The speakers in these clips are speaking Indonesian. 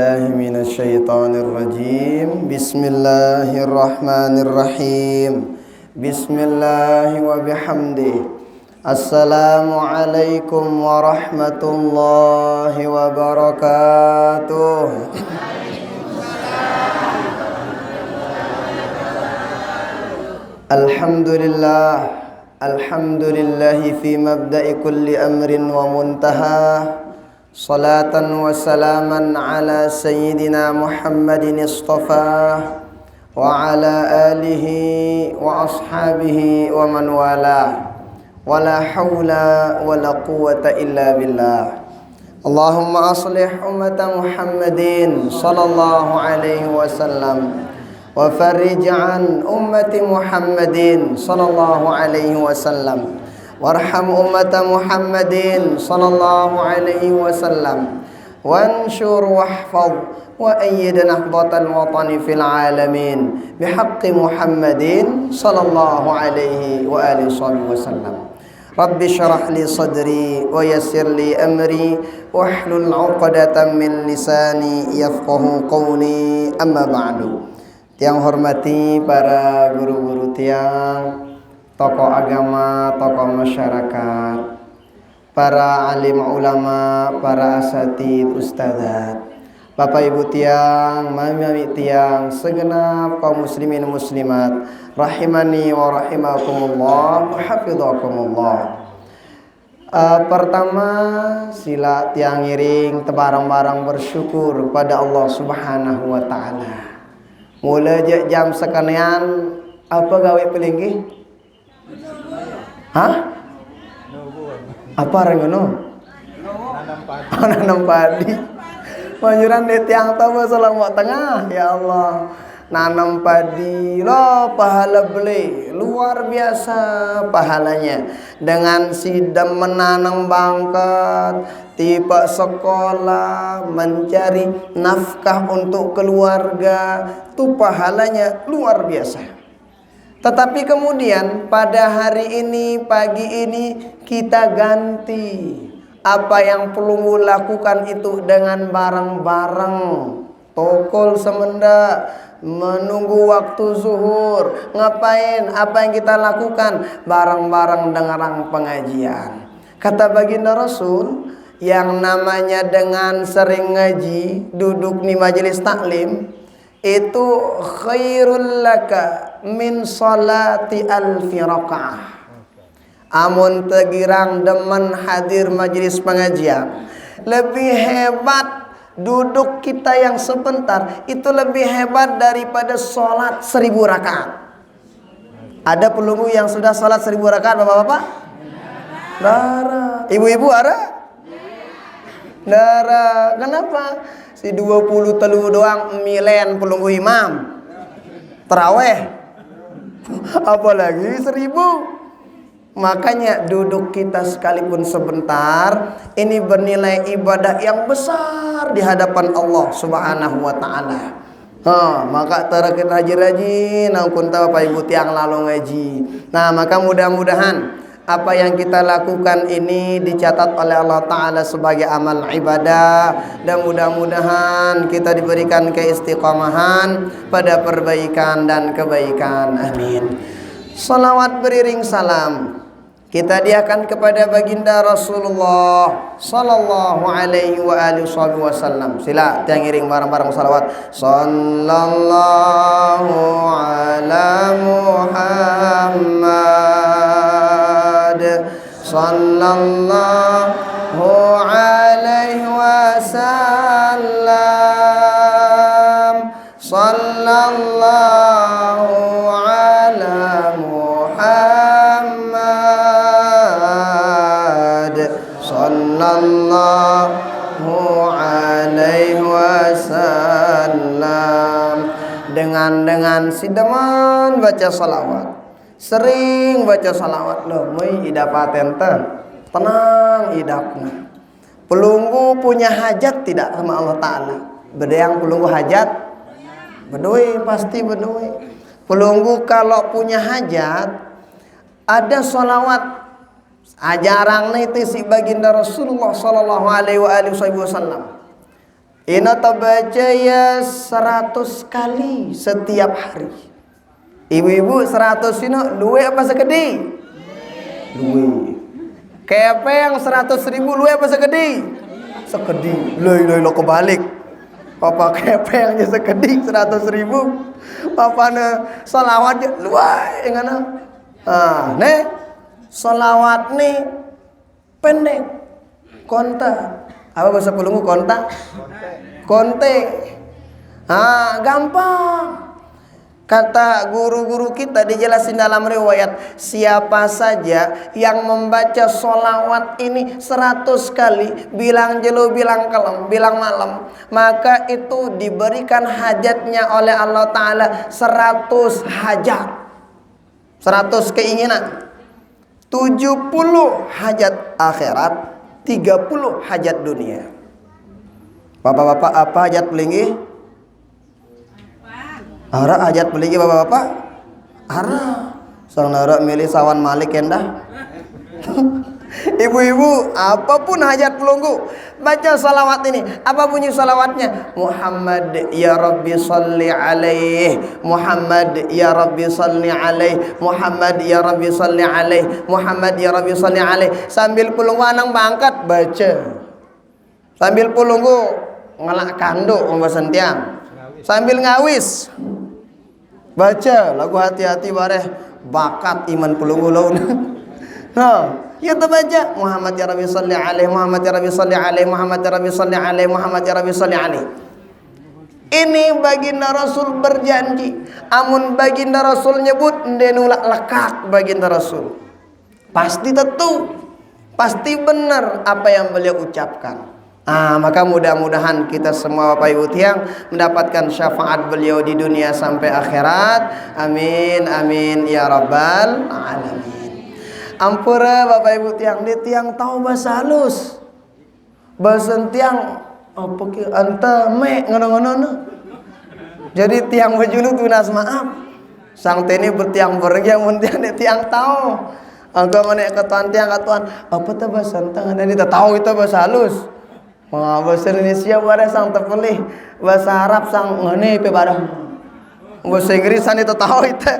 الله من الشيطان الرجيم. بسم الله الرحمن الرحيم. بسم الله وبحمده. السلام عليكم ورحمة الله وبركاته. الحمد لله الحمد لله في مبدأ كل أمر ومنتهى. صلاة وسلاما على سيدنا محمد اصطفاه وعلى آله وأصحابه ومن والاه ولا حول ولا قوة إلا بالله. اللهم أصلح أمة محمد صلى الله عليه وسلم وفرج عن أمة محمد صلى الله عليه وسلم وارحم أمة محمد صلى الله عليه وسلم وانشر واحفظ وأيد نهضة الوطن في العالمين بحق محمد صلى الله عليه وآله وسلم. رب اشرح لي صدري ويسر لي أمري واحلل عقدة من لساني يفقه قولي. أما بعد. Yang hormati para guru-guru tiang, tokoh agama, tokoh masyarakat, para alim ulama, para asatid, ustadzat, bapak ibu tiang, mami tiang, segenap kaum muslimin muslimat, rahimani wa rahimakumullah, hafidhakumullah. Pertama, sila tiang ngiring tebarang-barang bersyukur kepada Allah Subhanahu wa taala. Mula jam sekanean apa gawe pelinggi? Hah? Apa rengono? Nanam padi. Panjuran di tiang tahu selama tengah, ya Allah. Nanam padi, loh pahala beli luar biasa pahalanya. Dengan sidam menanam bangkat, tiba sekolah, mencari nafkah untuk keluarga, tuh pahalanya luar biasa. Tetapi kemudian pada hari ini, pagi ini kita ganti. Apa yang perlu lakukan itu dengan bareng-bareng. Tokol semenda, menunggu waktu zuhur. Ngapain? Apa yang kita lakukan? Bareng-bareng dengarang pengajian. Kata baginda Rasul, yang namanya dengan sering ngaji, duduk di majelis taklim, itu khairul laka min salati alfi rakaah. Amun tegirang demen hadir majelis pengajian, lebih hebat duduk kita yang sebentar, itu lebih hebat daripada sholat 1000 rakaat. Ada pelunggu yang sudah sholat 1000 rakaat, bapak-bapak? Dara. Ibu-ibu ada? Dara. Kenapa? Si 20 telu doang milen pelunggu imam terawih, apalagi 1000. Makanya duduk kita sekalipun sebentar ini bernilai ibadah yang besar di hadapan Allah Subhanahu wa taala. Maka terakhir rajin-rajin angkun tahu Bapak Ibu tiang lalu ngaji. Nah, maka mudah-mudahan apa yang kita lakukan ini dicatat oleh Allah Ta'ala sebagai amal ibadah. Dan mudah-mudahan kita diberikan keistiqomahan pada perbaikan dan kebaikan. Amin. Salawat beriring salam kita diakan kepada baginda Rasulullah sallallahu alaihi wa alihi wasallam. Sila tiang iring bareng-bareng salawat. Sallallahu ala Muhammad sallallahu alaihi wasallam. Sallallahu ala Muhammad sallallahu alaihi wasallam. Dengan sidaman baca salawat, sering baca salawat loh, mai idapaten teh tenang idapna. Pelunggu punya hajat tidak sama Allah Ta'ala? Beda yang pelunggu hajat? Bedoi, pasti bedoi. Pelunggu kalau punya hajat, ada salawat ajaran itu si baginda Rasulullah sallallahu alaihi wasallam. Ino baca ya 100 kali setiap hari. Ibu-ibu 100 ino luwe apa sekedi? Luwe. Kepe yang 100.000 luwe apa sekedi? Sekedi. Lo kebalik. Papa kepe yang sekedi 100.000. Papa ne salawat luwe ngana. Ah, ne salawat nih pendek. Konta. Apa bahasa Pulungu konta? Konte. Ah, gampang. Kata guru-guru kita dijelasin dalam riwayat, siapa saja yang membaca sholawat ini 100 kali, bilang jelu, bilang kalem, bilang malam, maka itu diberikan hajatnya oleh Allah Ta'ala 100 hajat, 100 keinginan, 70 hajat akhirat, 30 hajat dunia. Bapak-bapak, apa hajat pelinggi? Ara hajat pelinggi bapak-bapak? Ara sang nara milih sawan malik endah. Ibu-ibu, apapun hajat pelunggu, baca salawat ini. Apa bunyi salawatnya? Muhammad ya Rabbi salli alaih, Muhammad ya Rabbi salli alaih, Muhammad ya Rabbi salli alaih, Muhammad ya Rabbi salli alaih. Sambil pelunggu anang bangkat baca. Sambil pelunggu ngelak kanduk ngombasan tiang. Sambil ngawis baca lagu hati-hati bareh bakat iman pelunggu laun. Nah, ya baca Muhammad ya Rabbi salli alaih, Muhammad ya Rabbi salli alaih, Muhammad ya Rabbi salli alaih, Muhammad ya Rabbi salli alaih. Ini baginda Rasul berjanji, amun baginda Rasul nyebut ndenulak lekat baginda Rasul. Pasti tentu, pasti benar apa yang beliau ucapkan. Maka mudah-mudahan kita semua Bapak Ibu tiang mendapatkan syafaat beliau di dunia sampai akhirat. Amin amin ya rabbal alamin. Ampura Bapak Ibu tiang, di tiang tahu bahasa halus. Bahasa tiang apa ki anta me ngono-ngono. Jadi tiang bajulu tunas maaf. Sang teni bertiang pergi mun tiang tahu. Angka mana ketuan tiang ketuan apa tuh bahasa tang ada tahu itu bahasa halus. Bahasa Indonesia barang sang terpilih, bahasa Arab sang ngene pe barang. Bahasa Inggris san itu tahu itu.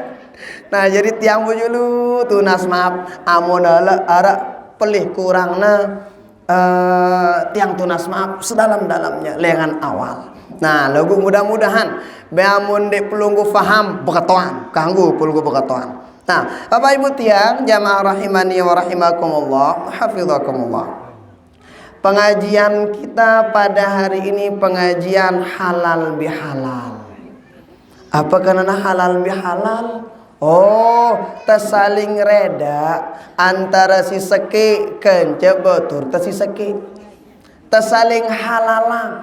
Nah, jadi tiang bujulu tunas maaf amun ara pelih kurangna tiang tunas maaf sedalam-dalamnya lengan awal. Nah, lagu mudah-mudahan beamun dek pelunggu faham bekatoan, kanggo pelunggu bekatoan. Nah, Bapak Ibu tiang jamaah rahimani wa rahimakumullah, hafizakumullah. Pengajian kita pada hari ini pengajian halal bihalal. Apa karena halal bihalal? Oh, tersaling reda antara si seki kence betur si seki. Tersaling halalang.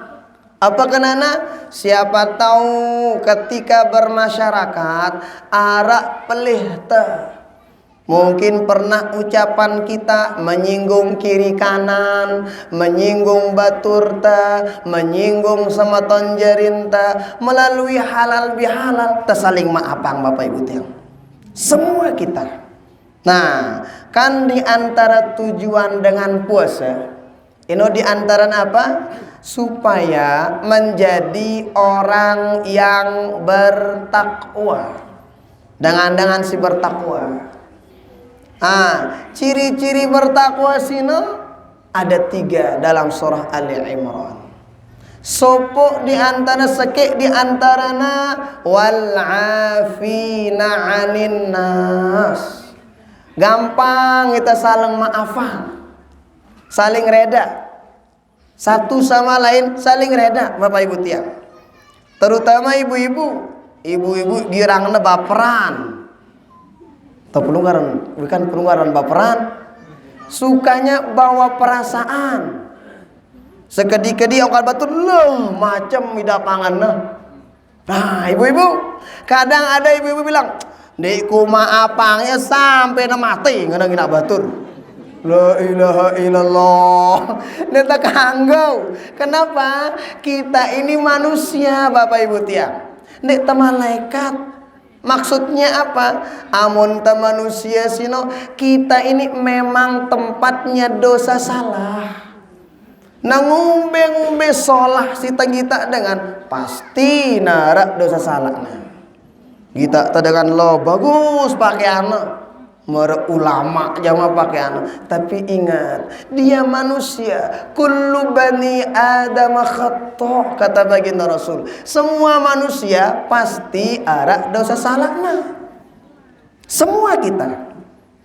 Apa kenana? Siapa tahu ketika bermasyarakat arak pelih teh. Mungkin pernah ucapan kita menyinggung kiri kanan, menyinggung batur ta, menyinggung sematon jarin ta, melalui halal bihalal tersaling maafang Bapak Ibu tiang. Semua kita. Nah, kan di antara tujuan dengan puasa, ini di antara apa? Supaya menjadi orang yang bertakwa. Dengan si bertakwa. Ciri-ciri bertakwa sini ada 3 dalam surah Ali Imran. Sopo di antara sekek di antarana wal afina 'anin nas. Gampang kita saling maafan. Saling reda. Satu sama lain saling reda Bapak Ibu tiang. Terutama ibu-ibu. Ibu-ibu girangna baperan. Atau pelunggaran, bukan pelunggaran baperan, sukanya bawa perasaan. Sekedi-kedi angkat batu loh macam midapangan nah. Nah, ibu-ibu, kadang ada ibu-ibu bilang, "Dek maafangnya sampai na mati ngena batur." La ilaha illallah. Neta kanggau. Kenapa? Kita ini manusia, Bapak Ibu tiang. Nek malaikat. Maksudnya apa? Amun ta manusia sino, kita ini memang tempatnya dosa salah. Nangumbe-ngumbe solah si kita dengan pasti narak dosa salahnya. Kita dengan lo bagus pakaiannya, mer ulama jangan pakaian. Tapi ingat, dia manusia. Kullu bani Adam khata', kata baginda Rasul. Semua manusia pasti arak dosa salahnya. Semua kita.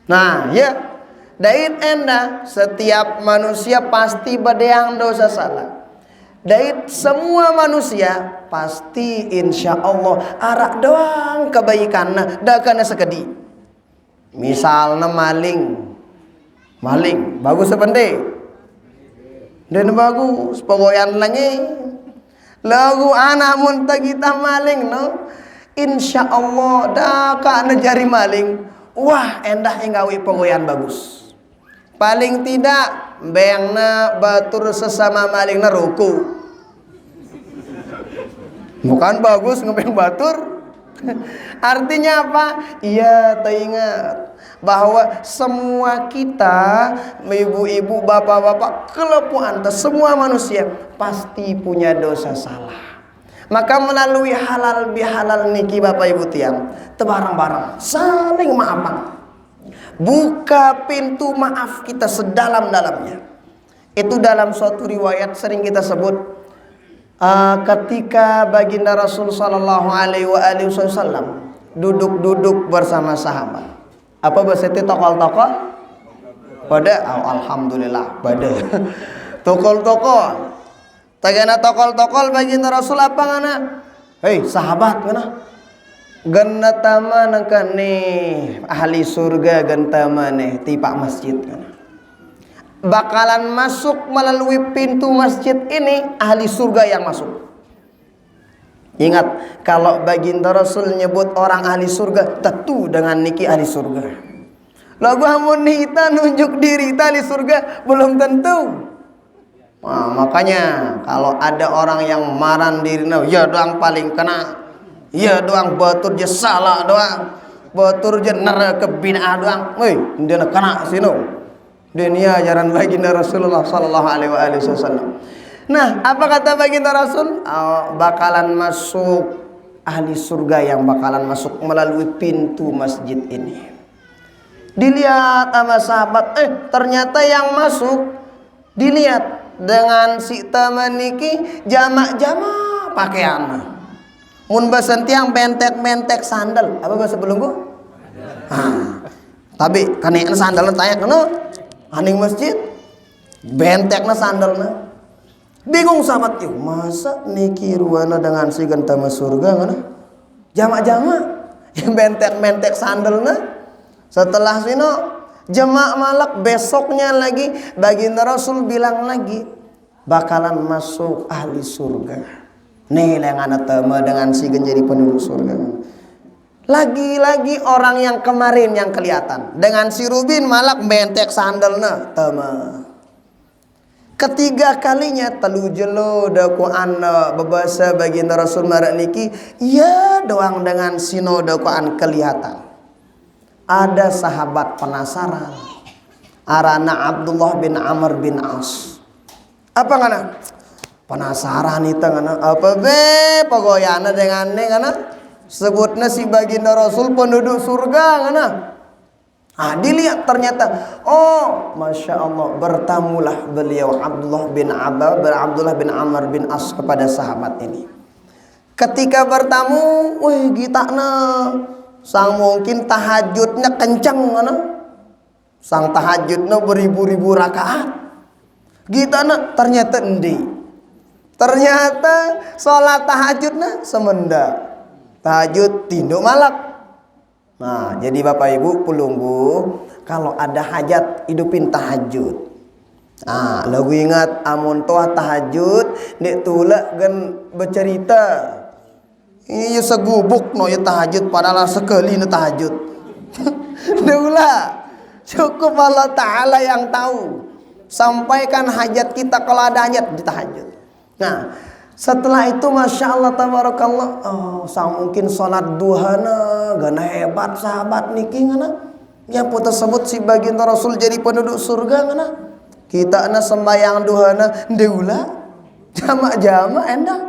Nah, ya. Dait enda setiap manusia pasti berdeang dosa salah. Dait semua manusia pasti insya Allah arak doang kebaikannya dakana sekedi. Misalnya maling bagus sepende dan bagus pogoyan lagi lagu anak muntah kita maling no, insya Allah dakana jari maling. Wah endah enggawi pogoyan bagus. Paling tidak bengna batur sesama malingna ruku. Bukan bagus ngebeng batur. Artinya apa? Iya, teringat bahwa semua kita, ibu-ibu, bapak-bapak, kelepuan, semua manusia pasti punya dosa salah. Maka melalui halal bihalal niki Bapak Ibu tiang, tebarang-barang saling maafan. Buka pintu maaf kita sedalam-dalamnya. Itu dalam suatu riwayat sering kita sebut, ketika baginda Rasul sallallahu alaihi wasallam duduk-duduk bersama sahabat. Apa bahasa itu tokol-tokol? Pada alhamdulillah pada tokol-tokol. Tagana tokol-tokol baginda Rasul apa ngana? Hei sahabat ngana? Gentama nangkane ahli surga gentama nih tipak masjid kan. Bakalan masuk melalui pintu masjid ini ahli surga yang masuk. Ingat kalau baginda Rasul nyebut orang ahli surga tentu dengan niki ahli surga. Lagu hamun kita nunjuk diri kita ahli surga belum tentu. Nah, makanya kalau ada orang yang marah dirinya ya doang paling kena. Ya doang batur je salah doang. Batur je neraka bina'ah doang. Woi, dia nak kena sino. Dunia ajaran baginda Rasulullah sallallahu alaihi wasallam. Nah, apa kata baginda Rasul? Bakalan masuk ahli surga yang bakalan masuk melalui pintu masjid ini. Dilihat sama sahabat, ternyata yang masuk dilihat dengan si tamaniki jamak-jamak pakaiannya. Mun basan tiang bentek-bentek sandal. Apa bahasa belunggu? Tapi kanean sandal tanya kena aning masjid bentekna sandalna. Bingung sahabat yuk, masa niki ruana dengan si gentama surga ngana? Jamak-jamak yang bentek-bentek sandalna. Setelah sino jamak malak besoknya lagi baginda Rasul bilang lagi bakalan masuk ahli surga. Nih yang anak tema dengan si jadi penduduk surga. Lagi-lagi orang yang kemarin yang kelihatan dengan si Rubin malak bentek sandalna tema. Ketiga kalinya telu jelo daku anna bebasa baginda Rasul marak niki ya doang dengan sino daku an kelihatan. Ada sahabat penasaran. Arana Abdullah bin Amr bin As. Apa ngana? Penasaran itu ngana apa be pogoyana dengan ne ngana sebutnya si baginda Rasul penduduk surga ngana. Dilihat ternyata masya Allah bertamulah beliau Abdullah bin Amr bin As kepada sahabat ini. Ketika bertamu, gitakna sang mungkin tahajudnya kencang ngana. Sang tahajudnya beribu-ribu rakaat. Gitana ternyata endi. Ternyata sholat tahajudnya semenda. Tahajud tinduk malak. Nah, jadi Bapak Ibu pelunggu, kalau ada hajat hidupin tahajud. Lagu ingat amun toa tahajud, dek tula gen bercerita. Ini segubuk no ya tahajud padahal sekali no tahajud. Dula, cukup Allah Ta'ala yang tahu. Sampaikan hajat kita kalau ada hajat di tahajud. Nah, setelah itu masya Allah tabarakallah, mungkin sholat duhana gana hebat sahabat niki ngana. Yang tersebut si baginda Rasul jadi penduduk surga ngana. Kita na sembayang duhana deula jamak-jamak endah.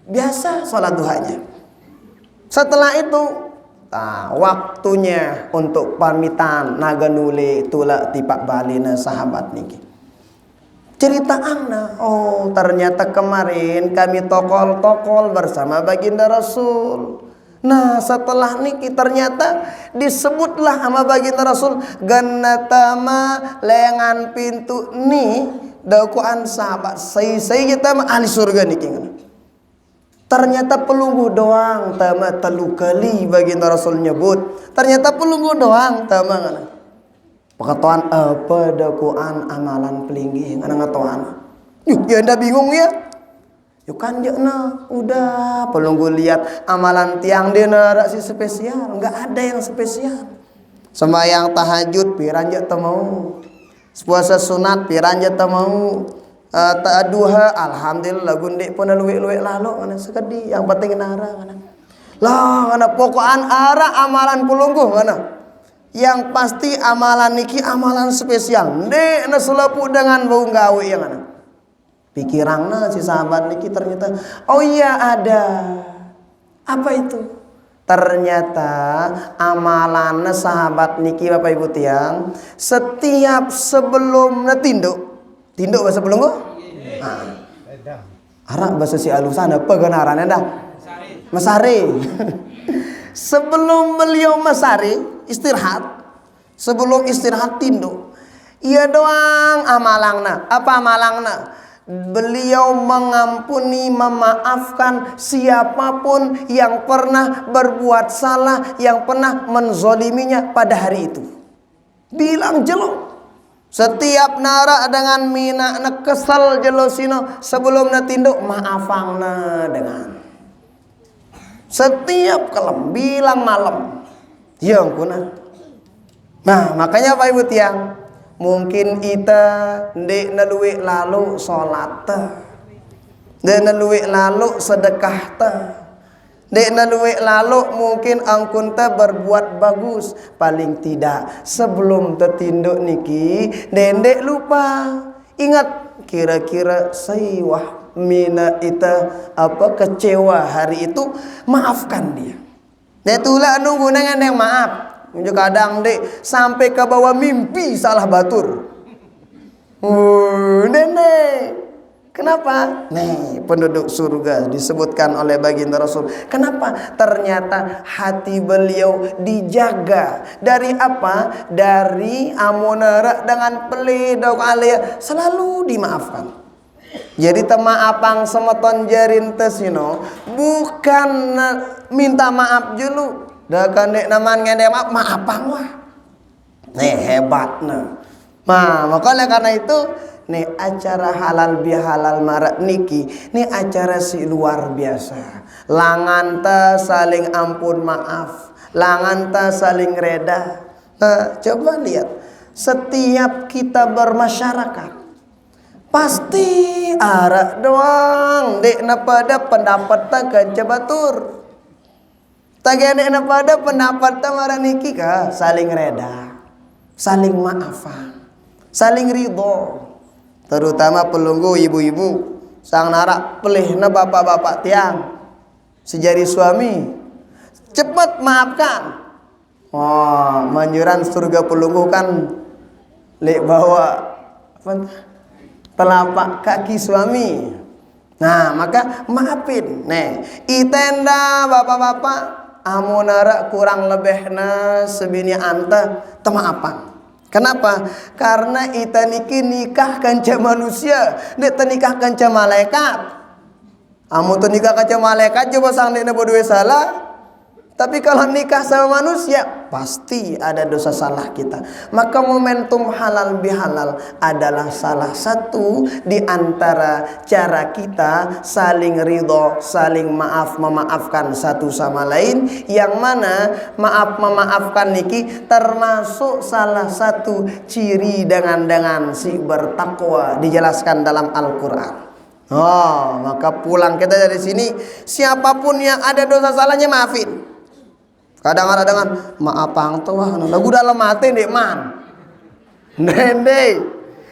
Biasa salat duhanya. Setelah itu waktunya untuk pamitan naga nule tula tipak balina sahabat niki. Cerita angna, oh ternyata kemarin kami tokol-tokol bersama baginda Rasul. Nah setelah niki ternyata disebutlah sama baginda Rasul ganatama lengan pintu ni dakwaan sahabat saya kita mah ahli surga niki. Ternyata pelunggu doang tama telu kali baginda Rasul nyebut. Ternyata pelunggu doang tama ngana. Pengetahuan apa dakwaan amalan pelinggi ngana ngetahuan. Yuk ya anda bingung ya. Yuk kan na udah pelunggu lihat amalan tiang dia nak si spesial, enggak ada yang spesial. Sembahyang tahajud piranja teu mau. Puasa sunat piranja teu mau. Duha alhamdulillah gundik pun luwek-luwek lalu ngana sekedi yang penting nara ngana. Lah ngana pokokan ara amalan pelunggu ngana. Yang pasti amalan niki amalan spesial. Ndek na selepu dengan bau gawe yang ngana. Pikiranna si sahabat niki ternyata oh iya ada. Apa itu? Ternyata amalan sahabat niki Bapak Ibu tiang setiap sebelum tinduk bahasa belum kok? Arah bahasa si alusan apa kenarannya dah? Masari. Sebelum beliau masari istirahat, sebelum istirahat tinduk, iya doang amalangna. Apa amalangna? Beliau mengampuni, memaafkan siapapun yang pernah berbuat salah, yang pernah menzoliminya pada hari itu. Bilang jelok. Setiap nara dengan mina na kesal jelosino sebelum na tinduk maafangna dengan. Setiap kelem bilang malam. Yang kuna. Nah makanya Pak Ibu tiang. Mungkin kita ndek naluwe lalu salat ndek naluwe lalu sedekah ndek naluwe lalu mungkin angkun berbuat bagus. Paling tidak sebelum tertinduk niki ndek lupa ingat kira-kira sayawah mina ita apa kecewa hari itu maafkan dia. Dia tulah nunggu dengan yang maaf. Kadang dek sampai ke bawah mimpi salah batur. Nenek, kenapa? Nih penduduk surga disebutkan oleh baginda Rasul. Kenapa? Ternyata hati beliau dijaga dari apa? Dari amunara dengan peledok alia selalu dimaafkan. Jadi temaapang semeton jarin tesino bukan minta maaf dulu. Dah kan dek naman ngene maafang wah. Nih hebat nah. Nah, makanya karena itu nih acara halal bihalal marak niki nih acara si luar biasa. Langan ta saling ampun maaf, langan ta saling reda. Nah, coba lihat setiap kita bermasyarakat pasti arak doang dek pada pendapat tak batur. Tagane na pada pendapat tamara niki ka saling reda, saling maafan, saling ridho. Terutama pelunggu ibu-ibu, sang narak pelih na bapak-bapak tiang, sejari suami, cepat maafkan. Oh, manjuran surga pelunggu kan lek bawa telapak kaki suami. Nah, maka maafin. Nih, itenda bapak-bapak amunara kurang lebihna sebini anta temaapan. Kenapa? Karena ita niki nikah kanca manusia, nek nikah kanca malaikat. Amun tu nikah kanca malaikat coba sang nek bodue salah. Tapi kalau nikah sama manusia pasti ada dosa salah kita. Maka momentum halal bihalal adalah salah satu di antara cara kita saling ridho, saling maaf memaafkan satu sama lain. Yang mana maaf memaafkan niki termasuk salah satu ciri dengan si bertakwa dijelaskan dalam Al-Quran. Oh, maka pulang kita dari sini siapapun yang ada dosa salahnya maafin. Kadang-kadang dengan maaf pang tuh lagu dalam hati dek man. Nende.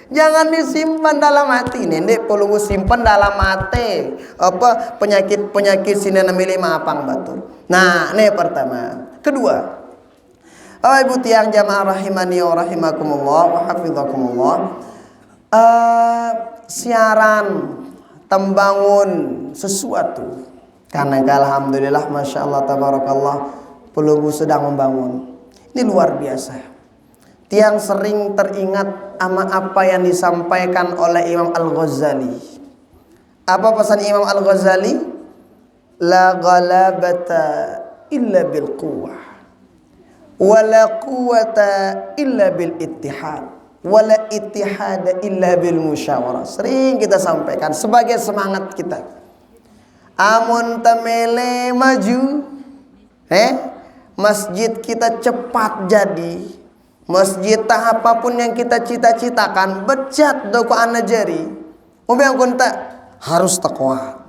Jangan disimpan dalam hati. Nendek perlu simpan dalam hati. Apa penyakit sini namanya maapang batur. Nah, ini pertama. Kedua, Ibu tiang jamaah rahimani wa rahimakumullah wa hafizakumullah. Siaran tembangun sesuatu. Karena alhamdulillah masya Allah tabarakallah pelunggu sedang membangun. Ini luar biasa. Tiang sering teringat sama apa yang disampaikan oleh Imam Al-Ghazali. Apa pesan Imam Al-Ghazali? La ghalabata illa bil quwwah, wa la quwwata illa bil ittihad, wa la ittihada illa bil musyawarah. Sering kita sampaikan sebagai semangat kita. Amun temele maju, masjid kita cepat jadi. Masjid apapun yang kita cita-citakan bejat doko anajari. Mobil kunta harus takwa.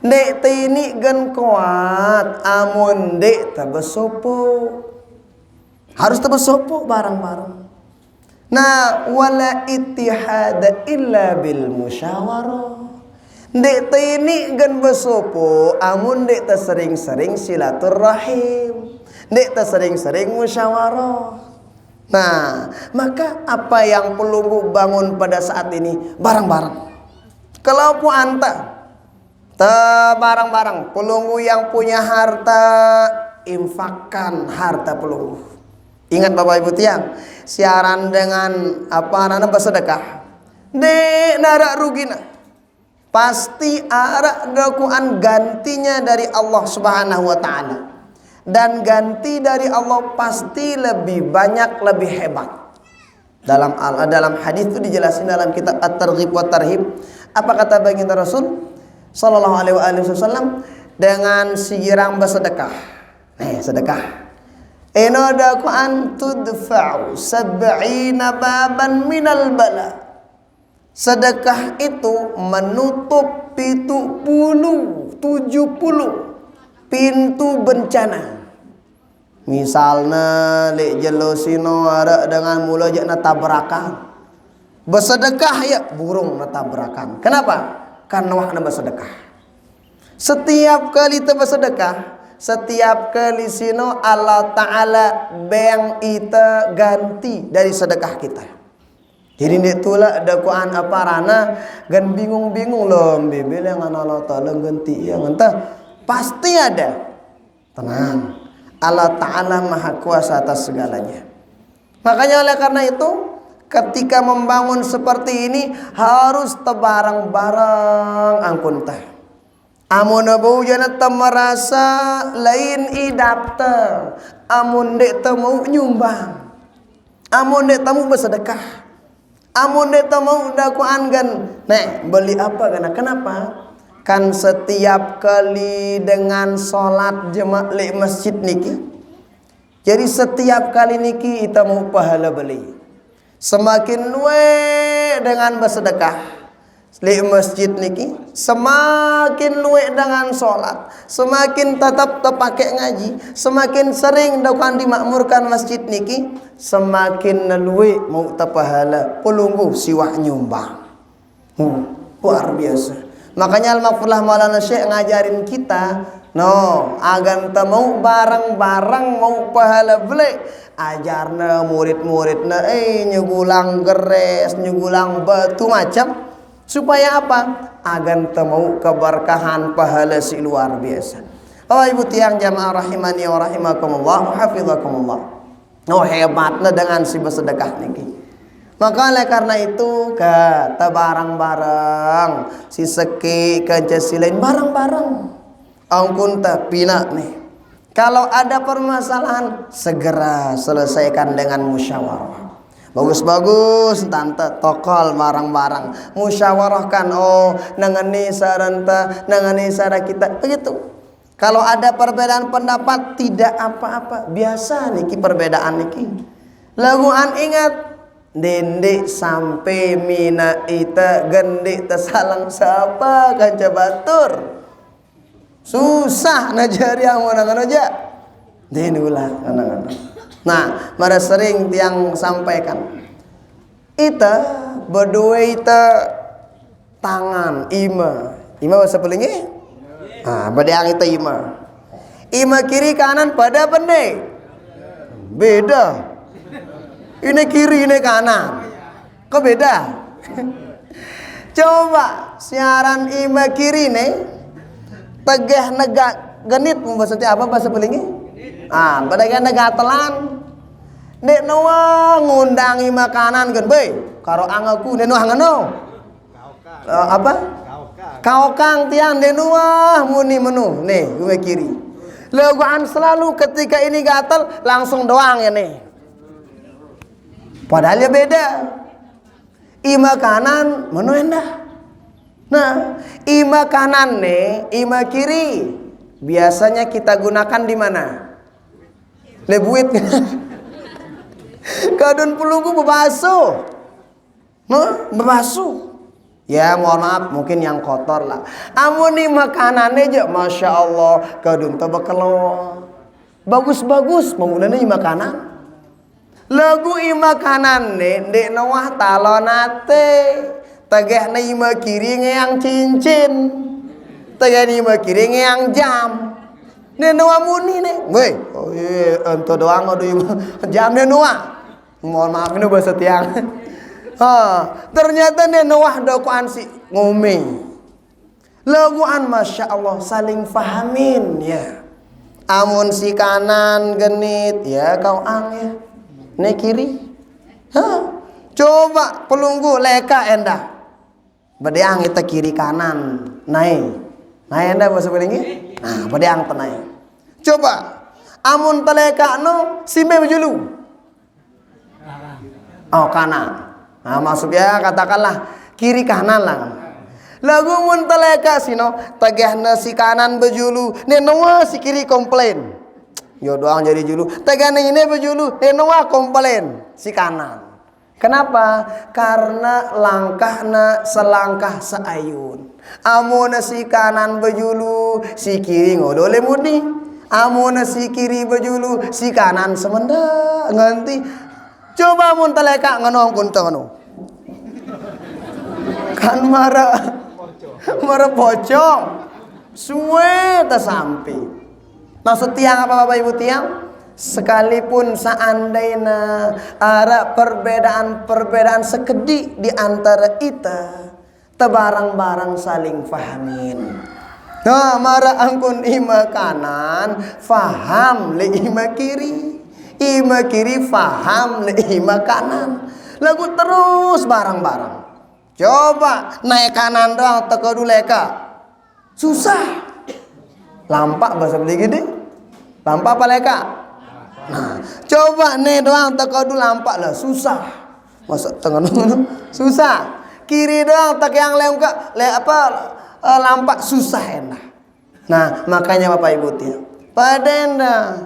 Dek ini gan kuat, amun dek tabesopo. Harus tabesopo bareng-bareng. Nah, wala ittihada illa bil musyawarah. Dek ini gan besopo, amun dek sering-sering silaturahim. Dek sering-sering musyawarah. Nah, maka apa yang pelunggu bangun pada saat ini bareng-bareng. Kalau pu anta bareng-bareng, pelunggu yang punya harta infakkan harta pelunggu. Ingat Bapak Ibu tiang, siaran dengan apa nana bersedekah. Dek narak rugina. Pasti arak dakuan gantinya dari Allah Subhanahu wa taala. Dan ganti dari Allah pasti lebih banyak, lebih hebat. Dalam hadis itu dijelasin dalam kitab At-Targhib wa Tarhib. Apa kata baginda Rasul sallallahu alaihi wasallam dengan sirang bersedekah. Sedekah. Inadaku an tudfa'u sab'ina baban minal bala. Sedekah itu menutup 70 pintu bencana. Misalnya lek jelosino ada dengan mula jak tabrakan. Bersedekah ya burung tabrakan. Kenapa? Karena wakna bersedekah. Setiap kali kita bersedekah, setiap kali sino Allah Ta'ala beng ita ganti dari sedekah kita. Jadi itulah dakwaan apa rana gan bingung-bingung loh bebel yang Allah Ta'ala ganti yang entah pasti ada. Tenang. Allah Ta'ala maha kuasa atas segalanya. Makanya oleh karena itu ketika membangun seperti ini harus tebarang-barang angkun teh. Amun bau jana merasa lain idapta. Amun dek temu nyumbang. Amun dek temu bersedekah. Amun dek temu dakwaan gan. Beli apa kana? Kenapa? Kan setiap kali dengan sholat jemaah li masjid niki. Jadi setiap kali niki kita mau pahala beli. Semakin we dengan bersedekah li masjid niki, semakin luwe dengan sholat, semakin tetap terpakai ngaji, semakin sering dakwaan dimakmurkan masjid niki, semakin luwe mau terpahala pelunggu siwah nyumbang. Luar biasa. Makanya Al-Maghfurlah Maulana Syekh ngajarin kita, agan mau bareng-bareng mau pahala beli. Ajarna murid-muridna nyugulang geres, nyugulang batu macam. Supaya apa? Agan mau keberkahan pahala si luar biasa. Bapak Ibu tiang jamaah rahimani wa rahimakumullah, hafizakumullah. Hebatnya dengan si bersedekah niki. Maka oleh karena itu kata barang-barang si seki kencasilain barang-barang angkun pina nih. Kalau ada permasalahan segera selesaikan dengan musyawarah. Bagus-bagus tante tokol barang-barang musyawarahkan nangani saranta nangani sara kita begitu. Kalau ada perbedaan pendapat tidak apa-apa, biasa niki perbedaan niki. Laguan ingat dendek sampai mina ita gendek tersalang siapa kanca batur susah najari yang mana aja denulah anak-anak. Nah, mara sering tiang sampaikan ita berdua itu tangan ima bahasa pelingi. Badiang itu ima kiri kanan pada pendek beda. Ini kiri ini kanan kok beda. Coba siaran ima kiri nih tegeh negak genit maksudnya apa bahasa pelingi. Badai negak telan nek noa ngundangi makanan kan be karo angaku nek noa ngano apa kaokang tiang nek noa muni menu nih gue kiri leguan selalu ketika ini gatal langsung doang ya nih padahal ya beda. Ima kanan menu endah. Nah ima kanan nih ima kiri biasanya kita gunakan di mana? Lebuit. Kadun pelunggu bebasu. Bebasu. Ya mohon maaf mungkin yang kotor lah. Amun nih makanannya aja Masya Allah. Kadun tebak kalau bagus-bagus memulainya makanan. Lagu ima kanan nih dek nawah talonate. Tegeh na ima kiri ngeyang cincin. Tegeh na ima kiri ngeyang jam. Nih nawah muni nih. Weh, oh iya ente doang aduh ima jam nih nawah. Mohon maaf ini bahasa tiang. Ternyata nih nawah dakwaan si ngome. Laguan Masya Allah saling fahamin ya. Amun si kanan genit ya kau ang ya. Nih kiri. Coba pelunggu leka endah. Badiang kita kiri kanan naik. Naik endah bahasa pelingi. Nah badiang tenai. Coba amun teleka no simbe bejulu. Oh kanan. Nah maksudnya katakanlah kiri kanan lah. Lagu mun teleka sino tegahna si kanan bejulu. Nenoa si kiri komplain. Yo doang jadi julu. Tegahna ini bejulu. Nenoa komplain si kanan. Kenapa? Karena langkahna selangkah seayun. Amun si kanan bejulu, si kiri ngodole mudi. Amun si kiri bejulu, si kanan semenda nganti. Coba mun teleka nganong kunta ngono. Kan marah pocong. Suwe ta sampai. Maksud tiang apa Bapak Ibu tiang? Sekalipun seandainya ada perbedaan sekedik di antara kita, tebarang-barang saling fahamin. Nah, marah angkun ima kanan, faham le ima kiri. Ima kiri faham le ima kanan. Lagu terus barang-barang. Coba naik kanan doang teko dulu leka. Susah. Lampak bahasa beli gini. Lampak apa leka? Nah, coba nih doang teko dulu lampak lah susah. Masa tengah susah. Kiri doang tak yang lampak susah enak. Nah, makanya Bapak Ibu tiang. Padenda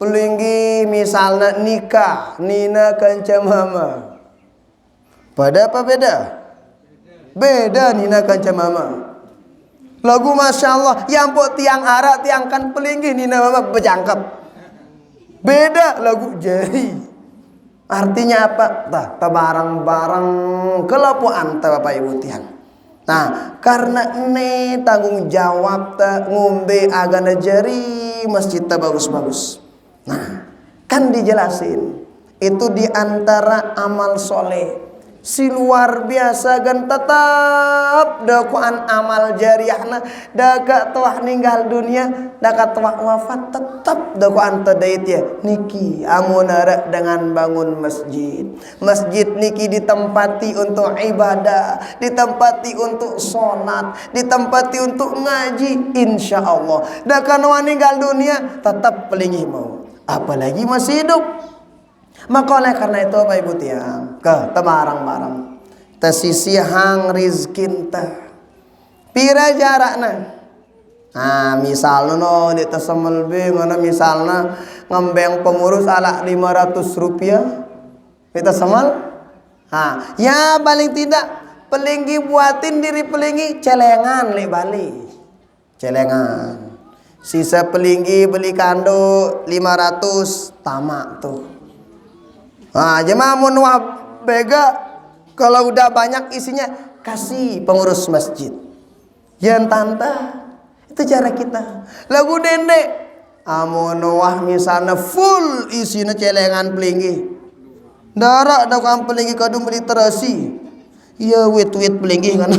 pelinggi misalnya nikah Nina kanca mama. Pada apa beda? Beda Nina kanca mama. Lagu Masya Allah yang buat tiang arak tiang kan pelinggi Nina mama berjangkep. Beda lagu jari. Artinya apa? Barang-barang kelapuan Bapak Ibu tiang. Nah, karena ini tanggung jawab ngombe agana jari masjid bagus-bagus. Nah, kan dijelasin itu diantara amal soleh. Si luar biasa gan tetap dakwaan amal jariahna daga tuah ninggal dunia daga tuah wafat tetap dakwaan tadait ya niki amunara dengan bangun masjid niki ditempati untuk ibadah, ditempati untuk sholat, ditempati untuk ngaji insyaallah daga tuah ninggal dunia tetap pelingih mau apalagi masih hidup. Maka oleh karena itu Bapak Ibu tiang ke tebarang-barang tesisihang rizkin teh pira jarakna. Nah misalnya no di tesemelbe mana misalnya ngembeng pengurus ala 500 rupiah kita semal. Nah ya paling tidak pelinggi buatin diri pelinggi celengan le bali celengan sisa pelinggi beli kando 500 tamak tuh. Nah, jemaah mun wah bega Kalau udah banyak isinya, kasih pengurus masjid. Jangan tante. Itu cara kita. Lagu dendek. Amun wah misalnya full isinya celengan pelinggi. Darak dakam pelinggi kadung berliterasi. Iya wit pelinggi kan.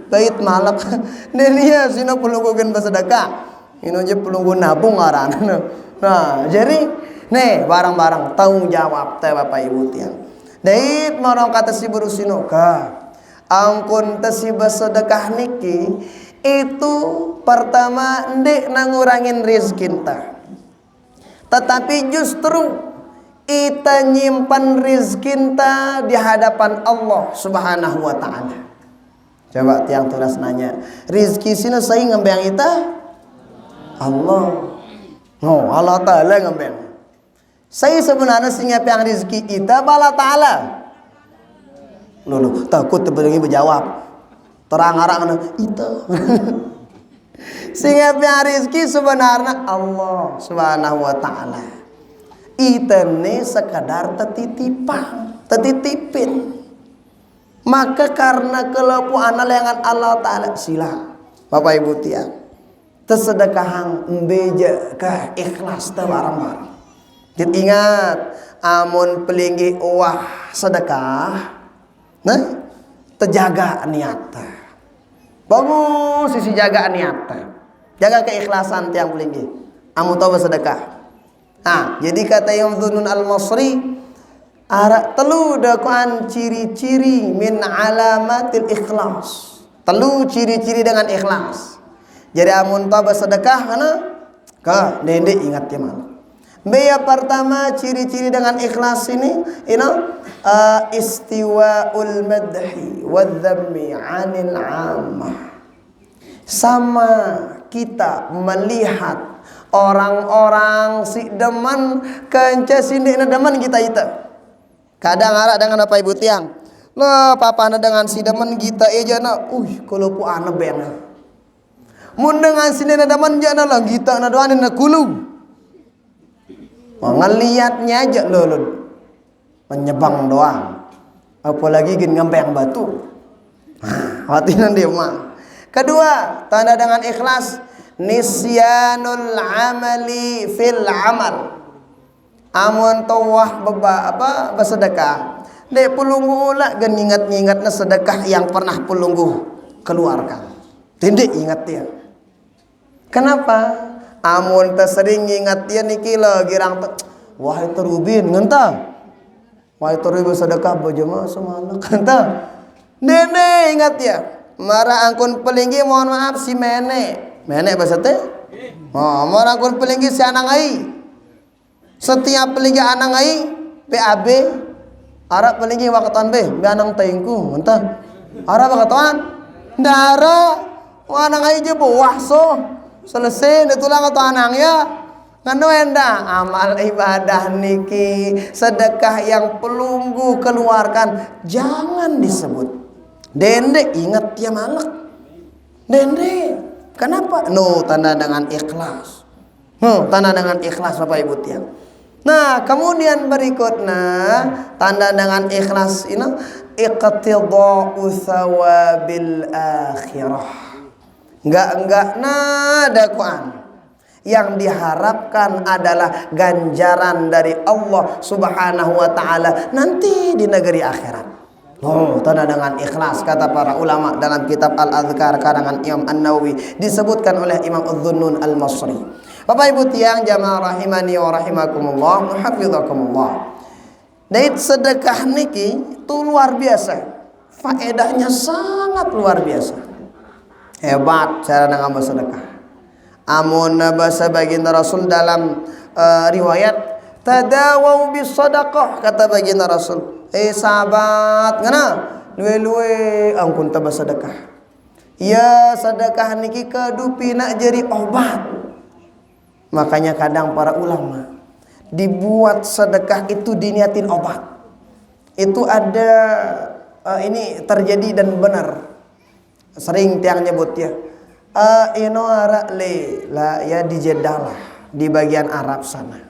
Bait malak. Nenia sina pelunggugan bersedekah. Ini aja pelunggu nabung aran. Nah, jadi nih barang-barang tanggung jawab teh Bapak Ibu tiang. Dait marang kata si berusinoka. Angkun tesi bersedekah niki itu pertama ndek nangurangin rezeki kita. Tetapi justru kita nyimpan rezeki kita di hadapan Allah Subhanahu wa taala. Coba tiang tulis nanya, rezeki sini saya ngembang kita Allah. Oh, Allah taala ngembang. Saya sebenarnya singa yang rezeki kita bala ta'ala. Loh, takut terbelagi berjawab. Terang-arang itu. Singa yang rezeki sebenarnya Allah Subhanahu wa taala. Itu nih sekadar tetitipin. Maka karena kelepuan lengan Allah taala sila Bapak Ibu tiang. Tersedekahang beja ka ikhlas teh barang-barang. Ingat, amun pelinggi uah sedekah, nah, terjaga niatnya. Bagus sisi jaga niatnya. Jaga keikhlasan tiang pelinggi. Amun tahu bersedekah. Nah, jadi kata Imam Dhunnun Al-Masri, ara telu dakwaan ciri-ciri min alamatil ikhlas. Telu ciri-ciri dengan ikhlas. Jadi amun tahu bersedekah karena ka dende ingat ya malam. Bea pertama ciri-ciri dengan ikhlas ini, istiwaul madhi wadzammi 'anil 'ammah. Sama kita melihat orang-orang si deman kenca sindikna deman kita itu. Kadang arak dengan apa Ibu tiang. Lah papana dengan si deman kita aja na, kalau pu ana beng. Mun dengan sindikna deman jana lah kita na doanin na kulu. Ngeliatnya aja lho menyebang doang, apalagi gini ngembeng batu. Hatinya dia mah. Kedua, tanda dengan ikhlas, nisyanul amali fil amal. Amun tawah bersedekah, dek pulunggu ulah gan ingat-ingatna sedekah yang pernah pulunggu keluarkan. Tindik ingat dia. Kenapa? Amun tersering ingat dia niki lo girang wah itu rubin ngentah. Wah itu rubin sedekah bojema semalam ngentah. Nene ingat ya. Marah angkun pelinggi mohon maaf si menek. Menek bahasa teh? Oh, marah angkun pelinggi si anang ai. Setiap pelinggi anang ai PAB Arab pelinggi wakatan be anang taingku ngentah. Arab wakatan dara anang ai je bawah so. Selesai itulah kata anaknya nganu enda amal ibadah niki sedekah yang pelunggu keluarkan jangan disebut dende ingat dia malak dende kenapa tanda dengan ikhlas tanda dengan ikhlas Bapak Ibu tiang. Nah kemudian berikutnya tanda dengan ikhlas ini iqtidau thawabil akhirah. Enggak dakwaan yang diharapkan adalah ganjaran dari Allah Subhanahu wa taala nanti di negeri akhirat. Tanda dengan ikhlas kata para ulama dalam kitab Al-Adhkar karangan Imam An-Nawawi disebutkan oleh Imam Adh-Dhunnun Al-Masri. Bapak Ibu tiang jamaah rahimani wa rahimakumullah, hafizakumullah. Dait sedekah niki itu luar biasa. Faedahnya sangat luar biasa. Hebat cara ngambil sedekah. Amun bahasa baginda Rasul dalam riwayat tadawau bis sadaqah kata baginda Rasul. Sahabat ngana luwe-luwe angkun ta bersedekah. Ya sedekah niki kadupi nak jadi obat. Makanya kadang para ulama dibuat sedekah itu diniatin obat. Itu ada ini terjadi dan benar. Sering tiang nyebut ya ya di Jeddah lah di bagian Arab sana.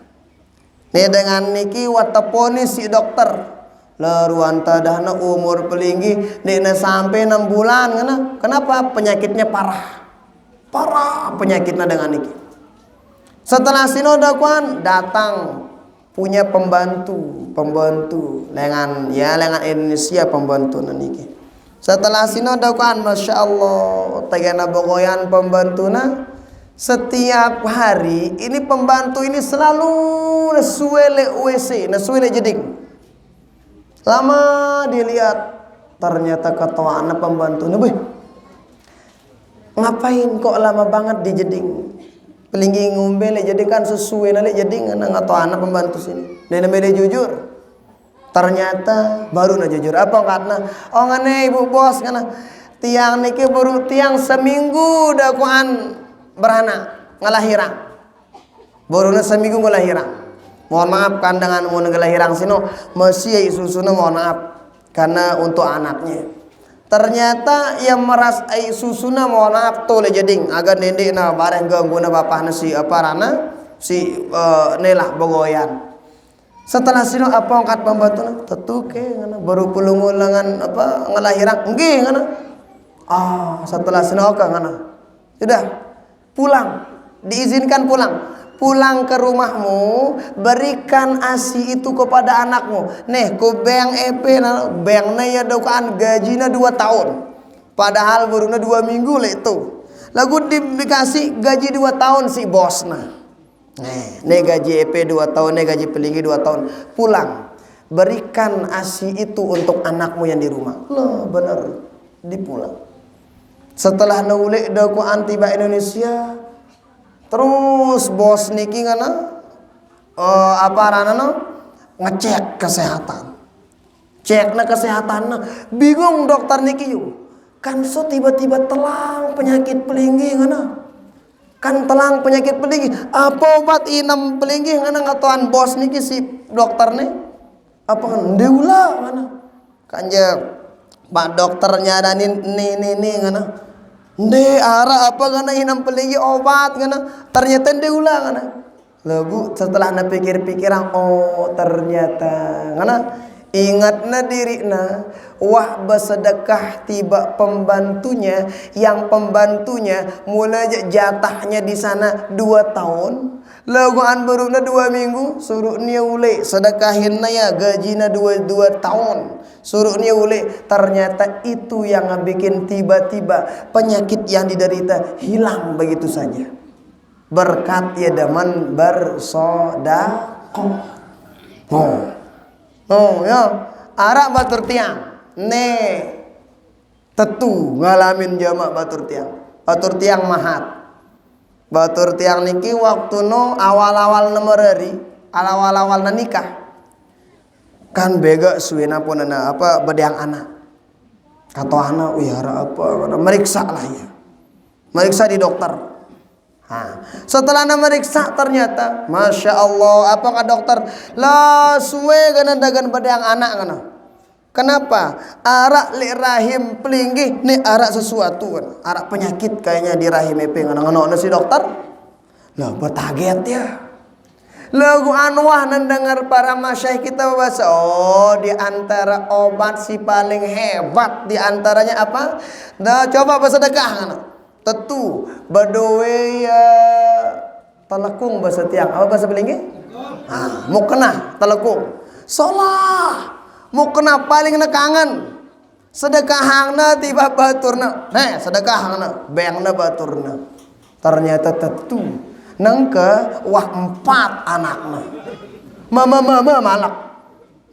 Nih dengan niki wataponi si dokter Laruan tadahna umur pelinggi dina sampai 6 bulan ngana. Kenapa? Penyakitnya parah. Parah penyakitnya dengan niki. Setelah sinoda kuan datang punya pembantu lengan Indonesia pembantu niki. Setelah sinoda kuan Masya Allah tegana bogoyan pembantuna setiap hari ini pembantu ini selalu nesuele WC nesuele jeding. Lama dilihat ternyata ketua anak pembantu beh, ngapain kok lama banget di jeding pelinggi ngombe le jadi kan sesuai nale jeding anak atau anak pembantu sini dan dia jujur. Ternyata baru na jujur apa karena oh ngane ibu bos karena tiang niki baru tiang seminggu dakwaan beranak ngelahirang baru na seminggu ngelahirang. Mohon maaf kandangan mau ngelahirang sino masih susuna mohon maaf karena untuk anaknya. Ternyata yang meras susuna mohon maaf tuh le jeding agar nendek na bareng gangguan bapakna si apa rana si nelah bogoyan. Setelah sino apa angkat pembantu tetuke ngana baru pulungulangan apa ngelahirang nggih ngana. Setelah sino oka ngana. Sudah pulang diizinkan pulang ke rumahmu, berikan ASI itu kepada anakmu. Nih, ku beng EP bengna ya dokaan gajina 2 tahun. Padahal barunya 2 minggu le itu. Lagu dikasih gaji 2 tahun si bosna. Nih gaji EP 2 tahun, nih gaji pelinggi 2 tahun. Pulang, berikan ASI itu untuk anakmu yang di rumah. Loh, bener dipulang. Setelah naulek dokaan tiba Indonesia, terus bos niki ngana apa ranana ngecek kesehatan. Cekna kesehatan bingung dokter niki yuk. Kan so tiba-tiba telang penyakit pelinggi ngana. Kan telang penyakit pelinggi. Apa obat inam pelinggi ngana ngatuan bos niki si dokter nih. Apa ndeula ngana. Kanje Pak dokternya dan ini ngana. Nde ara apa ngana inam pelinggi obat ngana ternyata nde ulah ngana. Lagu setelah na pikir-pikiran ternyata ngana ingatna dirina wah bersedekah tiba pembantunya yang pembantunya mulai jatahnya di sana 2 tahun. Laguan barunya 2 minggu suruh nia ule sedekahin ya gajina 2 tahun suruh nia ule. Ternyata itu yang bikin tiba-tiba penyakit yang diderita hilang begitu saja berkat ya daman bersodakoh. Ya arak batur tiang tetu ngalamin jamak batur tiang mahat. Batur tiang niki waktu awal-awal nemereri, awal-awal nikah. Kan bega suwena pun apa bedeang anak. Kata anak, wihara apa? Meriksa lah ya. Meriksa di dokter. Setelah meriksa ternyata, masya Allah, apakah dokter? Lah suwe gana dagan bedeang anak gana. Kenapa? Arak li rahim pelinggi nih arak sesuatu kan. Arak penyakit kayaknya di rahim EP ngono si dokter. Lah bertaget ya. Lagu anwah mendengar para masyaikh kita bahasa di antara obat si paling hebat di antaranya apa? Dah coba bersedekah kan. Tentu badowe ya telekung bahasa tiang. Apa bahasa pelinggi? Mau kena telekung. Salah. Mau kena paling kangen sedekahangna tiba baturna sedekahangna bengna baturna ternyata tetu nangka wah 4 anakna mama malak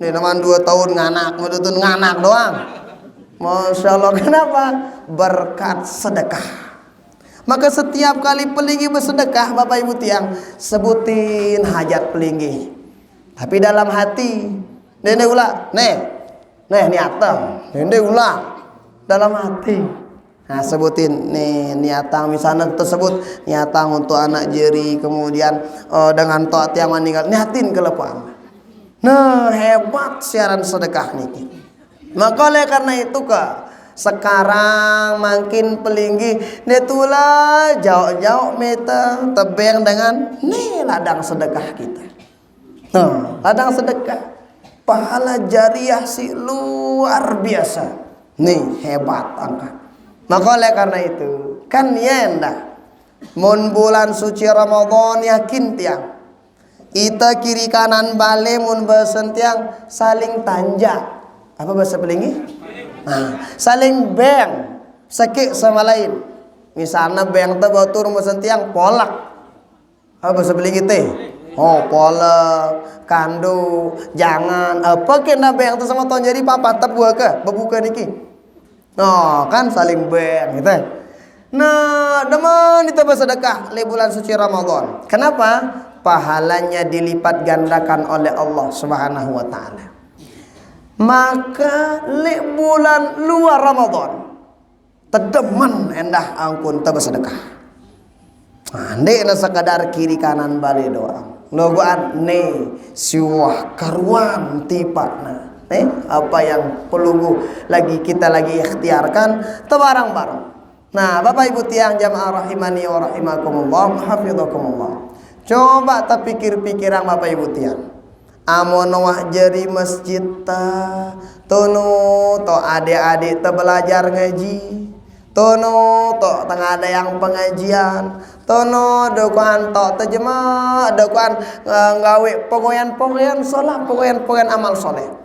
nih naman 2 tahun nganak doang. Masya Allah. Kenapa? Berkat sedekah. Maka setiap kali pelinggi bersedekah Bapak Ibu tiang sebutin hajat pelinggi tapi dalam hati nene ulah, niatang, nene ulah dalam hati. Nah sebutin nih niatang misalnya tersebut niatang untuk anak jeri kemudian dengan toat yang meninggal niatin ke lepang. Nah hebat siaran sedekah nih. Maka oleh karena itu sekarang makin pelinggi netulah jauh-jauh meta tebeng dengan nih ladang sedekah kita. Ladang sedekah. pahala jariah si luar biasa. Nih hebat angka. Maka oleh karena itu kan ya endah mun bulan suci Ramadan yakin tiang ita kiri kanan bale mun besen tiang saling tanjak. Apa bahasa pelingi? Nah, saling beng sakit sama lain. Misalnya beng teh batur besen tiang polak. Apa bahasa pelingi teh? Oh polak, kandu, jangan apa kena beng teh sama ton jadi papa tebuah ke bebuka niki. No kan saling beng gitu. Nah, demen itu bersedekah di bulan suci Ramadan. Kenapa? Pahalanya dilipat gandakan oleh Allah Subhanahu wa taala. Maka di bulan luar Ramadan tedemen endah angkun teu bersedekah. Ande na sakadar kiri kanan balik doang. Nogoan ne siwah karuan tipatna. Apa yang perlu kita lagi ikhtiarkan tebarang-barang. Nah, Bapak Ibu tiang jamaah rahimani wa rahimakumullah, hafizakumullah. Coba terpikir-pikiran Bapak Ibu tiang. Amun wah jeri masjid ta, tono to adik-adik te belajar ngaji. Tono to tengah ada yang pengajian. Tono dokuan to terjemah, dokuan nggawe pengoyan-pengoyan salat, pengoyan-pengoyan amal soleh.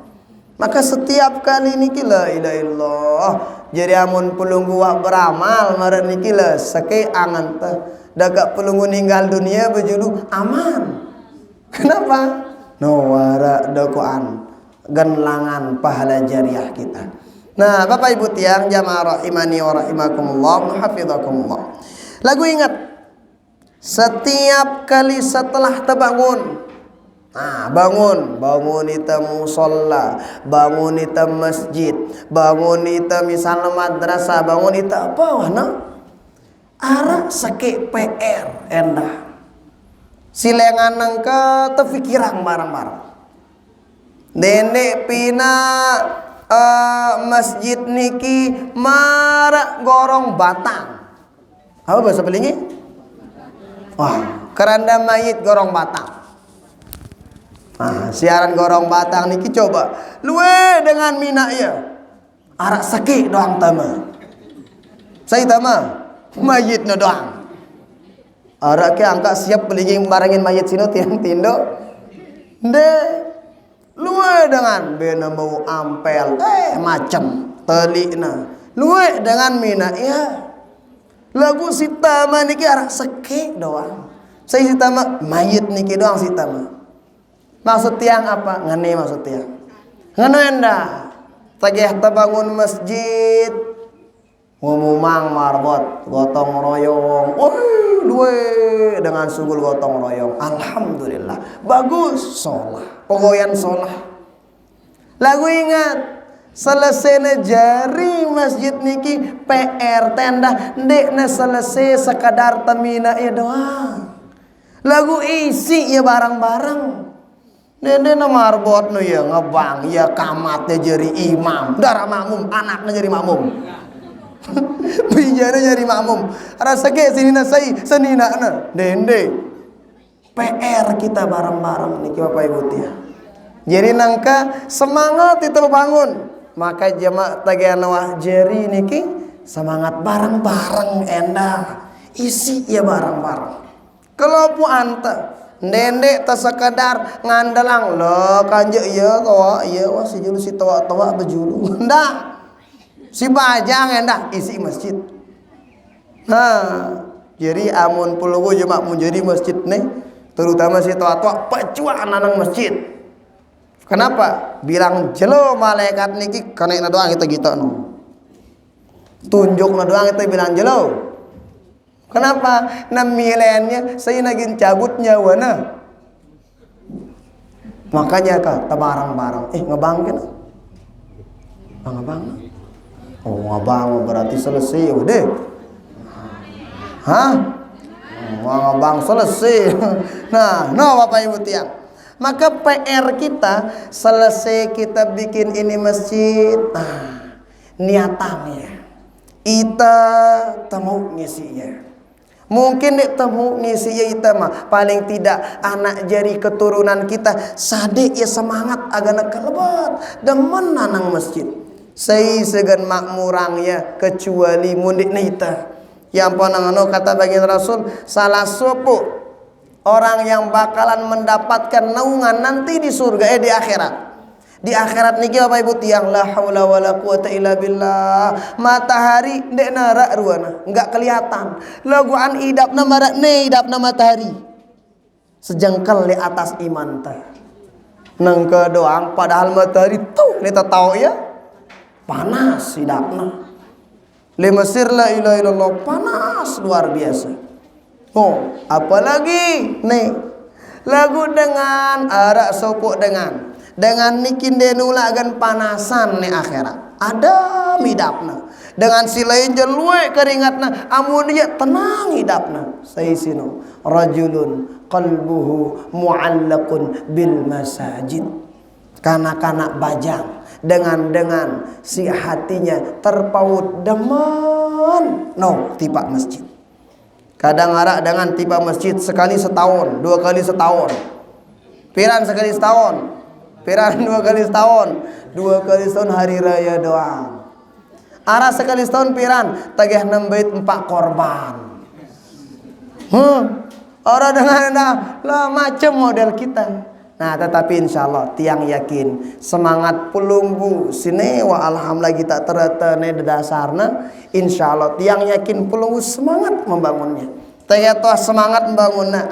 Maka setiap kali niki la ilaha illallah jadi amun pelunggu wak beramal maren niki la sake angan teh daga pelunggu ninggal dunia berjulu aman. Kenapa? No wara dokuan genlangan pahala jariah kita. Nah, Bapak Ibu tiang jamaah rahimani wa rahimakumullah, hafizakumullah. Lagu ingat setiap kali setelah terbangun. Nah, bangun itu musola, bangun itu masjid, bangun itu misalnya madrasah, bangun itu apa wana? Arah sakit PR endah. Silengan nangka terfikirang barang-barang. Nenek pina masjid niki marak gorong batang. Apa bahasa pelingi? Wah, keranda mayit gorong batang. Nah, siaran gorong batang niki coba luwe dengan mina ya arak sakit doang tama saya tama mayit no doang arak ke angka siap pelingin barangin mayit sino tindo de luwe dengan bena mau ampel macam telikna luwe dengan mina ya lagu si tama niki arak sakit doang saya si tama mayit niki doang si tama. Maksud tiang apa? Ngene maksud tiang. Ngene endah. Tagih terbangun masjid. Ngomong marbot, gotong royong. Duwe dengan sugul gotong royong. Alhamdulillah. Bagus sholah. Pogoyan sholah. Lagu ingat. Selesai jari masjid niki PR tenda. Ndekna selesai sekadar temina ya doang. Lagu isi ya barang-barang. Dede na marbot no ya ngebang ya kamatnya jadi imam darah makmum anaknya jadi makmum bijanya jadi makmum rasa ke sini na saya senina na dende PR kita bareng-bareng niki Bapak Ibu tia jadi nangka semangat itu bangun maka jemaah tagihan wah jeri niki semangat bareng-bareng endah isi ya bareng-bareng kalau pu anta Dendek tak sekadar ngandalang lo kanje iya kawa iya wah si julu si tawa bejulu ndak si bajang endah isi masjid. Nah jadi amun puluh jemaah mun jadi masjid nih terutama si tawa pecuan nang masjid. Kenapa? Bilang jelo malaikat niki kana doang kita gitu no. Tunjuk doang kita bilang jelo. Kenapa? Namilennya saya nagin cabut nyawa na. Makanya kak, tabarang-barang. Ngebang kan? Ngebang? Oh ngebang berarti selesai udah. Hah? Ngebang selesai. Nah, no Bapak Ibu tiang. Maka PR kita selesai kita bikin ini masjid. Nah, niatannya. Ita mau ngisinya. Mungkin dek temu ngisi ya kita mah paling tidak anak jari keturunan kita sadek ya semangat agak kelebat demen nanang masjid. Saya segan makmurang ya kecuali mundik nita. Yang panangano kata baginda Rasul salah supu orang yang bakalan mendapatkan naungan nanti di surga di akhirat. Di akhirat niki Bapak Ibu tiang la haula wala quwata illa billah. Matahari ndek narak ruana, enggak kelihatan. Laguan idapna marak ne idapna matahari. Sejengkal di atas iman teh. Nang ke doang padahal matahari tuh kita tahu ya. Panas idapna. Le Mesir la ilaha illallah panas luar biasa. Oh, apalagi nih lagu dengan arak sopok dengan nikin denula agan panasan ni akhirat ada midapna dengan si lain jelue keringatna amun dia tenang hidapna saisino rajulun qalbuhu muallaqun bil masajid kanak-kanak bajang dengan si hatinya terpaut demen no tipak masjid kadang arak dengan tipak masjid sekali setahun 2 kali setahun piran sekali setahun piran 2 kali setahun 2 kali setahun hari raya doang arah sekali setahun piran tagih 6 bait 4 korban orang dengan lah macam model kita. Nah tetapi insya Allah tiang yakin semangat pelunggu sini wa alhamdulillah kita teratene dasarna insya Allah tiang yakin pelunggu semangat membangunnya ternyata semangat membangunnya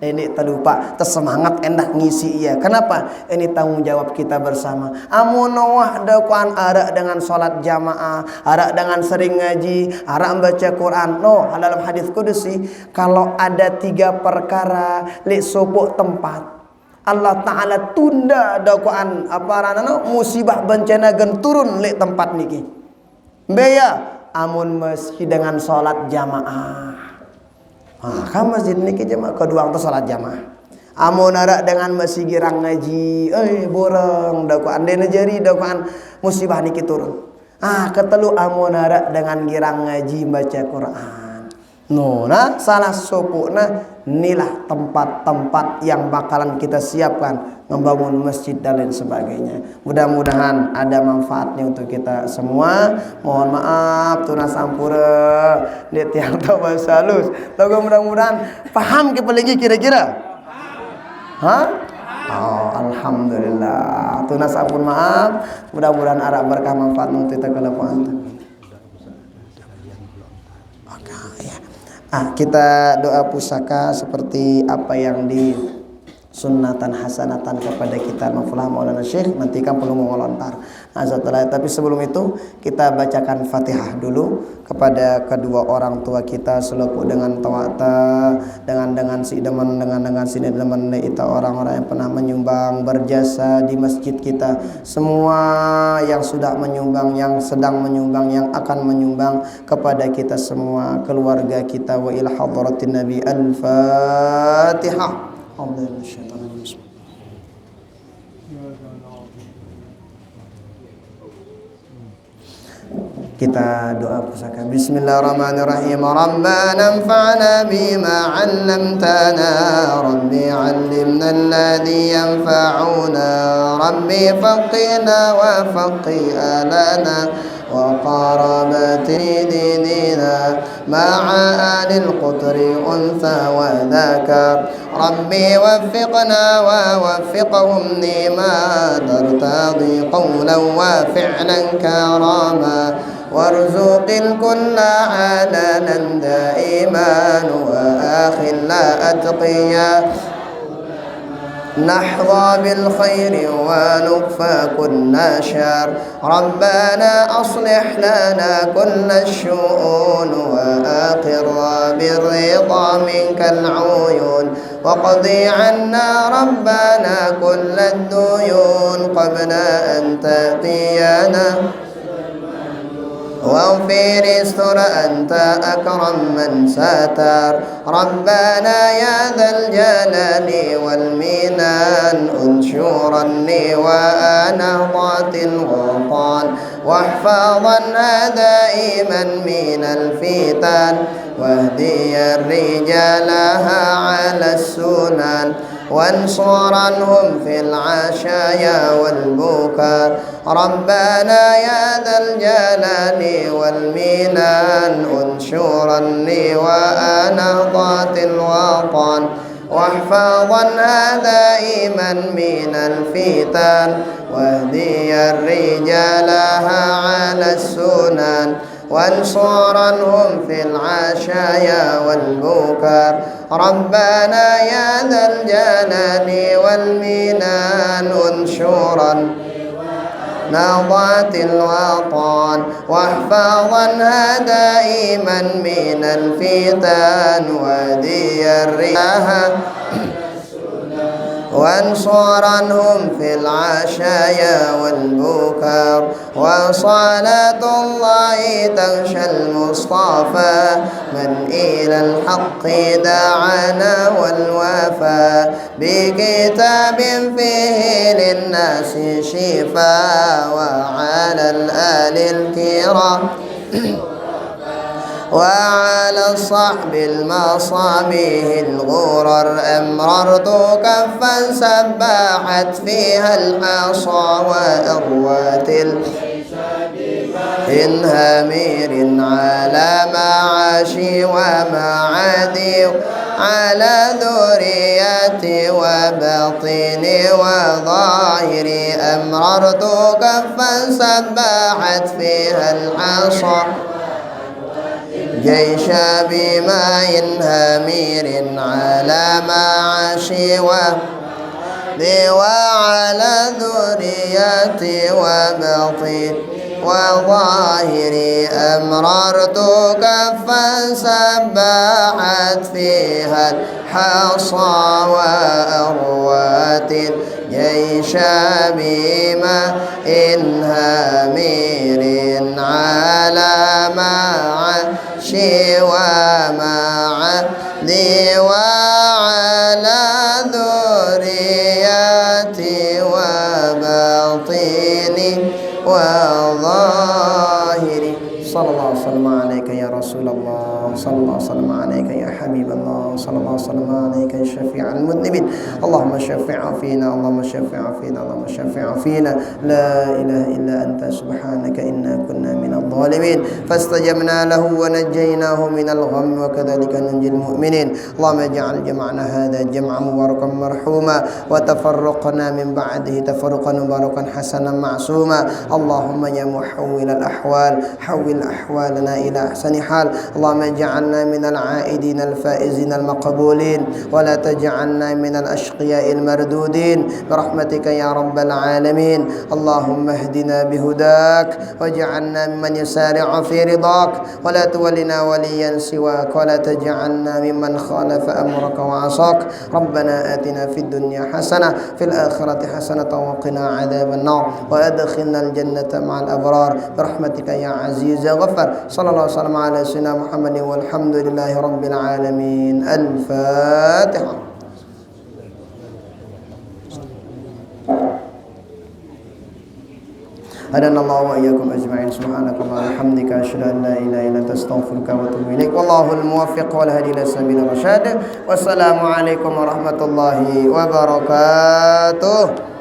ini terlupa tersemangat endak ngisi iya kenapa ini tanggung jawab kita bersama amunawah dakwaan arak dengan sholat jamaah arak dengan sering ngaji arak baca Quran no dalam hadis kudusi kalau ada 3 perkara li sopok tempat Allah Ta'ala tunda dakwaan musibah bencana gen turun li tempat niki beya amun meski dengan sholat jamaah kan masjid niki jemaah kedua untuk salat jamaah. Amun arak dengan masih girang ngaji, borong dakwaan dene jari dakwaan musibah niki turun. Ketelu amun arak dengan girang ngaji baca Quran. Nah salah sopukna inilah tempat-tempat yang bakalan kita siapkan membangun masjid dan lain sebagainya. Mudah-mudahan ada manfaatnya untuk kita semua. Mohon maaf tuna sampura lihat yang tahu bahasa halus. Lagu mudah-mudahan paham ke paling kira-kira. Oh, alhamdulillah. Tuna sampun maaf. Mudah-mudahan arah berkah manfaat untuk kita kelakuan. Kita doa pusaka seperti apa yang di sunnatan hasanatan kepada kita mafulah maulana syekh nanti kan perlu mengelontar tapi sebelum itu kita bacakan Fatihah dulu kepada kedua orang tua kita selaku dengan tawata dengan si deman dengan sini deman itu orang-orang yang pernah menyumbang berjasa di masjid kita semua yang sudah menyumbang yang sedang menyumbang yang akan menyumbang kepada kita semua keluarga kita wa ila hadratin nabi al-Fatihah. Kita doa pusaka. Bismillahirrahmanirrahim. Rabbana anfa'na bima 'allamtana. Rabbi 'allimna alladhi yanfa'una. Rabbi faqina wa faqi alana. وقربت ديننا مع آل القطر أنثى وذكر ربي وفقنا ووفقهم لما ترتضي قولا وفعلا كراما وارزق الكل علالا دائما وآخلا أتقيا نحظى بالخير ونكفى كل شر ربنا أصلح لنا كل الشؤون وآقر بالرضا منك العيون وقضي عنا ربنا كل الديون قبل أن تأتينا واغفر استر أنت أكرم من ستر ربنا يا ذا الجلال والمنان انشرني وأنا ضات الغفران واحفظنا دائما من الفتن واهدي رجالها على السنن وانصرنهم في العشايا والبكاء ربنا يا ذا الجلال والمنان انشرني وأنهضت الوطن واحفظنا دائما من الفتن واهدي رجالها على السنن وانصرنهم في العشايا والبكاء ربنا يا ذا الجلال والمنان انشرا نهضة الوطن واحفظنها دائما من الفتن ودي الرياح وانصرنهم في العشايا والبكار وصلاة الله تغشى المصطفى من إلى الحق دعانا والوفا بكتاب فيه للناس شفاء وعلى الآل الكرام وعلى الصحب المصابيح الغرر أمررت كفا سباحت فيها الحصى وأروات إنهامير على معاشي ومعادي على ذرياتي وباطني وظاهري أمررت كفا سباحت فيها الحصى جيش بماء هامير على معاشي وعلى ذرياتي وبطن وظاهري أمررت كفا سباحت فيها الحصى وأروات جيش بماء هامير على معاشي ومعادي وعلى ذرياتي وباطني وظاهري صلى الله وسلم عليك يا رسول الله صلى الله وسلم عليك يا حبيب الله صلى الله وسلم عليك يا شفيع المذنبين اللهم شفع فينا اللهم شفع فينا اللهم شفع فينا لا إله إلا أنت سبحانك إنا كنا من الظالمين فاستجبنا له ونجيناه من الغم وكذلك ننجي المؤمنين اللهم اجعل جمعنا هذا جمعا مباركا مرحوما وتفرقنا من بعده تفرقا مباركا حسنا معصوما اللهم يا محول الأحوال حول أحوالنا إلى أحسن حال اللهم اجعلنا من العائدين الفائزين المقبولين ولا تجعلنا من الأشقياء المردودين برحمتك يا رب العالمين اللهم اهدنا بهداك واجعلنا ممن يسارع في رضاك ولا تولنا وليا سواك ولا تجعلنا ممن خالف أمرك وعصاك ربنا آتنا في الدنيا حسنة في الآخرة حسنة وقنا عذاب النار وأدخلنا الجنة مع الأبرار برحمتك يا عزيز يا غفر صلى الله وسلم على سيدنا محمد والحمد لله رب العالمين الفاتحة هدانا الله وإياكم أجمعين سبحانك اللهم وبحمدك أشهد أن لا إله إلا أنت أستغفرك وأتوب إليك والله الموفق والهادي إلى سبيل الرشاد والسلام عليكم ورحمة الله وبركاته.